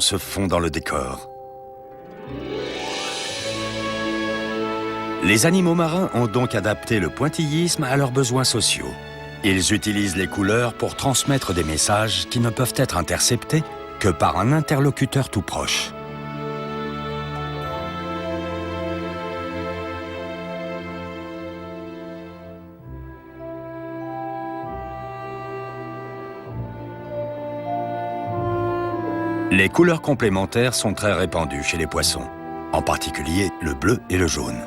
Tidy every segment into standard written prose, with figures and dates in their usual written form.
se fond dans le décor. Les animaux marins ont donc adapté le pointillisme à leurs besoins sociaux. Ils utilisent les couleurs pour transmettre des messages qui ne peuvent être interceptés que par un interlocuteur tout proche. Les couleurs complémentaires sont très répandues chez les poissons, en particulier le bleu et le jaune.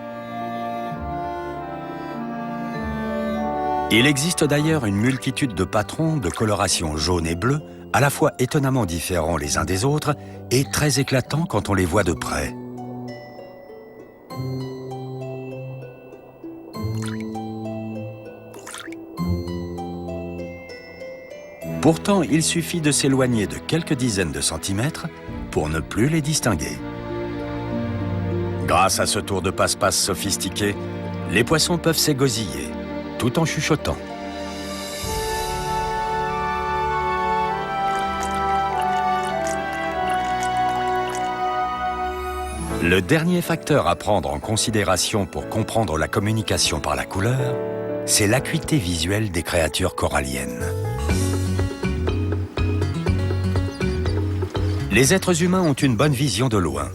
Il existe d'ailleurs une multitude de patrons de coloration jaune et bleu, à la fois étonnamment différents les uns des autres et très éclatants quand on les voit de près. Pourtant, il suffit de s'éloigner de quelques dizaines de centimètres pour ne plus les distinguer. Grâce à ce tour de passe-passe sophistiqué, les poissons peuvent s'égosiller, tout en chuchotant. Le dernier facteur à prendre en considération pour comprendre la communication par la couleur, c'est l'acuité visuelle des créatures coralliennes. Les êtres humains ont une bonne vision de loin.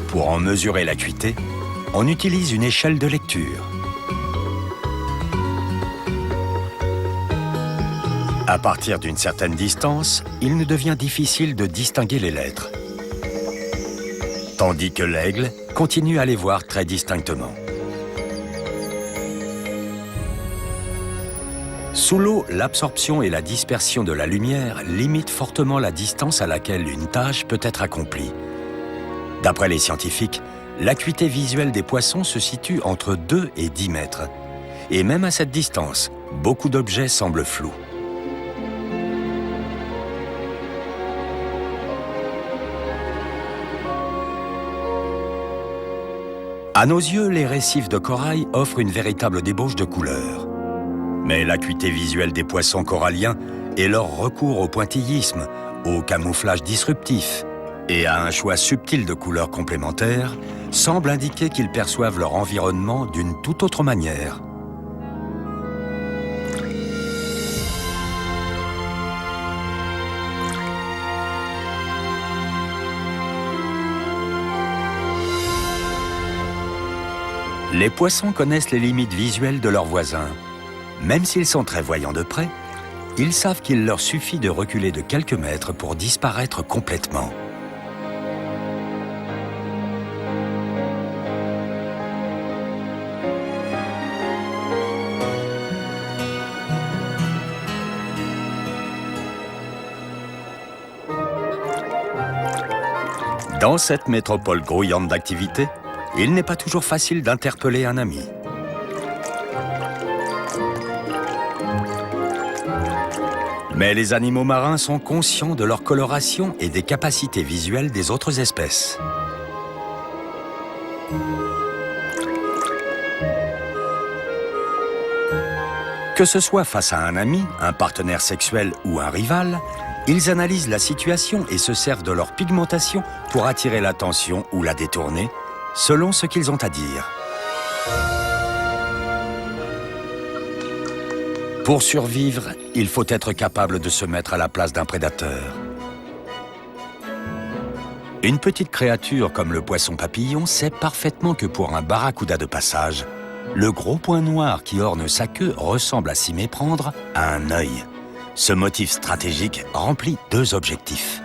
Pour en mesurer l'acuité, on utilise une échelle de lecture. À partir d'une certaine distance, il nous devient difficile de distinguer les lettres, tandis que l'aigle continue à les voir très distinctement. Sous l'eau, l'absorption et la dispersion de la lumière limitent fortement la distance à laquelle une tâche peut être accomplie. D'après les scientifiques, l'acuité visuelle des poissons se situe entre 2 et 10 mètres. Et même à cette distance, beaucoup d'objets semblent flous. À nos yeux, les récifs de corail offrent une véritable débauche de couleurs. Mais l'acuité visuelle des poissons coralliens et leur recours au pointillisme, au camouflage disruptif et à un choix subtil de couleurs complémentaires semblent indiquer qu'ils perçoivent leur environnement d'une toute autre manière. Les poissons connaissent les limites visuelles de leurs voisins. Même s'ils sont très voyants de près, ils savent qu'il leur suffit de reculer de quelques mètres pour disparaître complètement. Dans cette métropole grouillante d'activité, il n'est pas toujours facile d'interpeller un ami. Mais les animaux marins sont conscients de leur coloration et des capacités visuelles des autres espèces. Que ce soit face à un ami, un partenaire sexuel ou un rival, ils analysent la situation et se servent de leur pigmentation pour attirer l'attention ou la détourner, selon ce qu'ils ont à dire. Pour survivre, il faut être capable de se mettre à la place d'un prédateur. Une petite créature comme le poisson papillon sait parfaitement que pour un barracuda de passage, le gros point noir qui orne sa queue ressemble à s'y méprendre à un œil. Ce motif stratégique remplit 2 objectifs.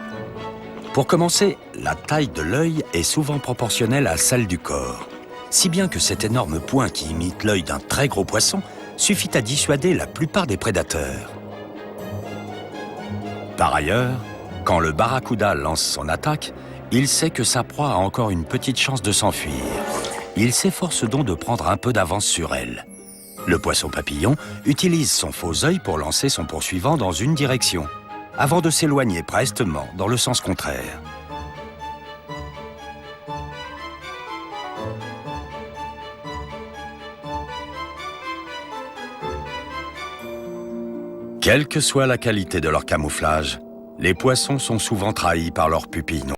Pour commencer, la taille de l'œil est souvent proportionnelle à celle du corps, si bien que cet énorme point qui imite l'œil d'un très gros poisson suffit à dissuader la plupart des prédateurs. Par ailleurs, quand le barracuda lance son attaque, il sait que sa proie a encore une petite chance de s'enfuir. Il s'efforce donc de prendre un peu d'avance sur elle. Le poisson papillon utilise son faux œil pour lancer son poursuivant dans une direction, avant de s'éloigner prestement dans le sens contraire. Quelle que soit la qualité de leur camouflage, les poissons sont souvent trahis par leurs pupilles noires.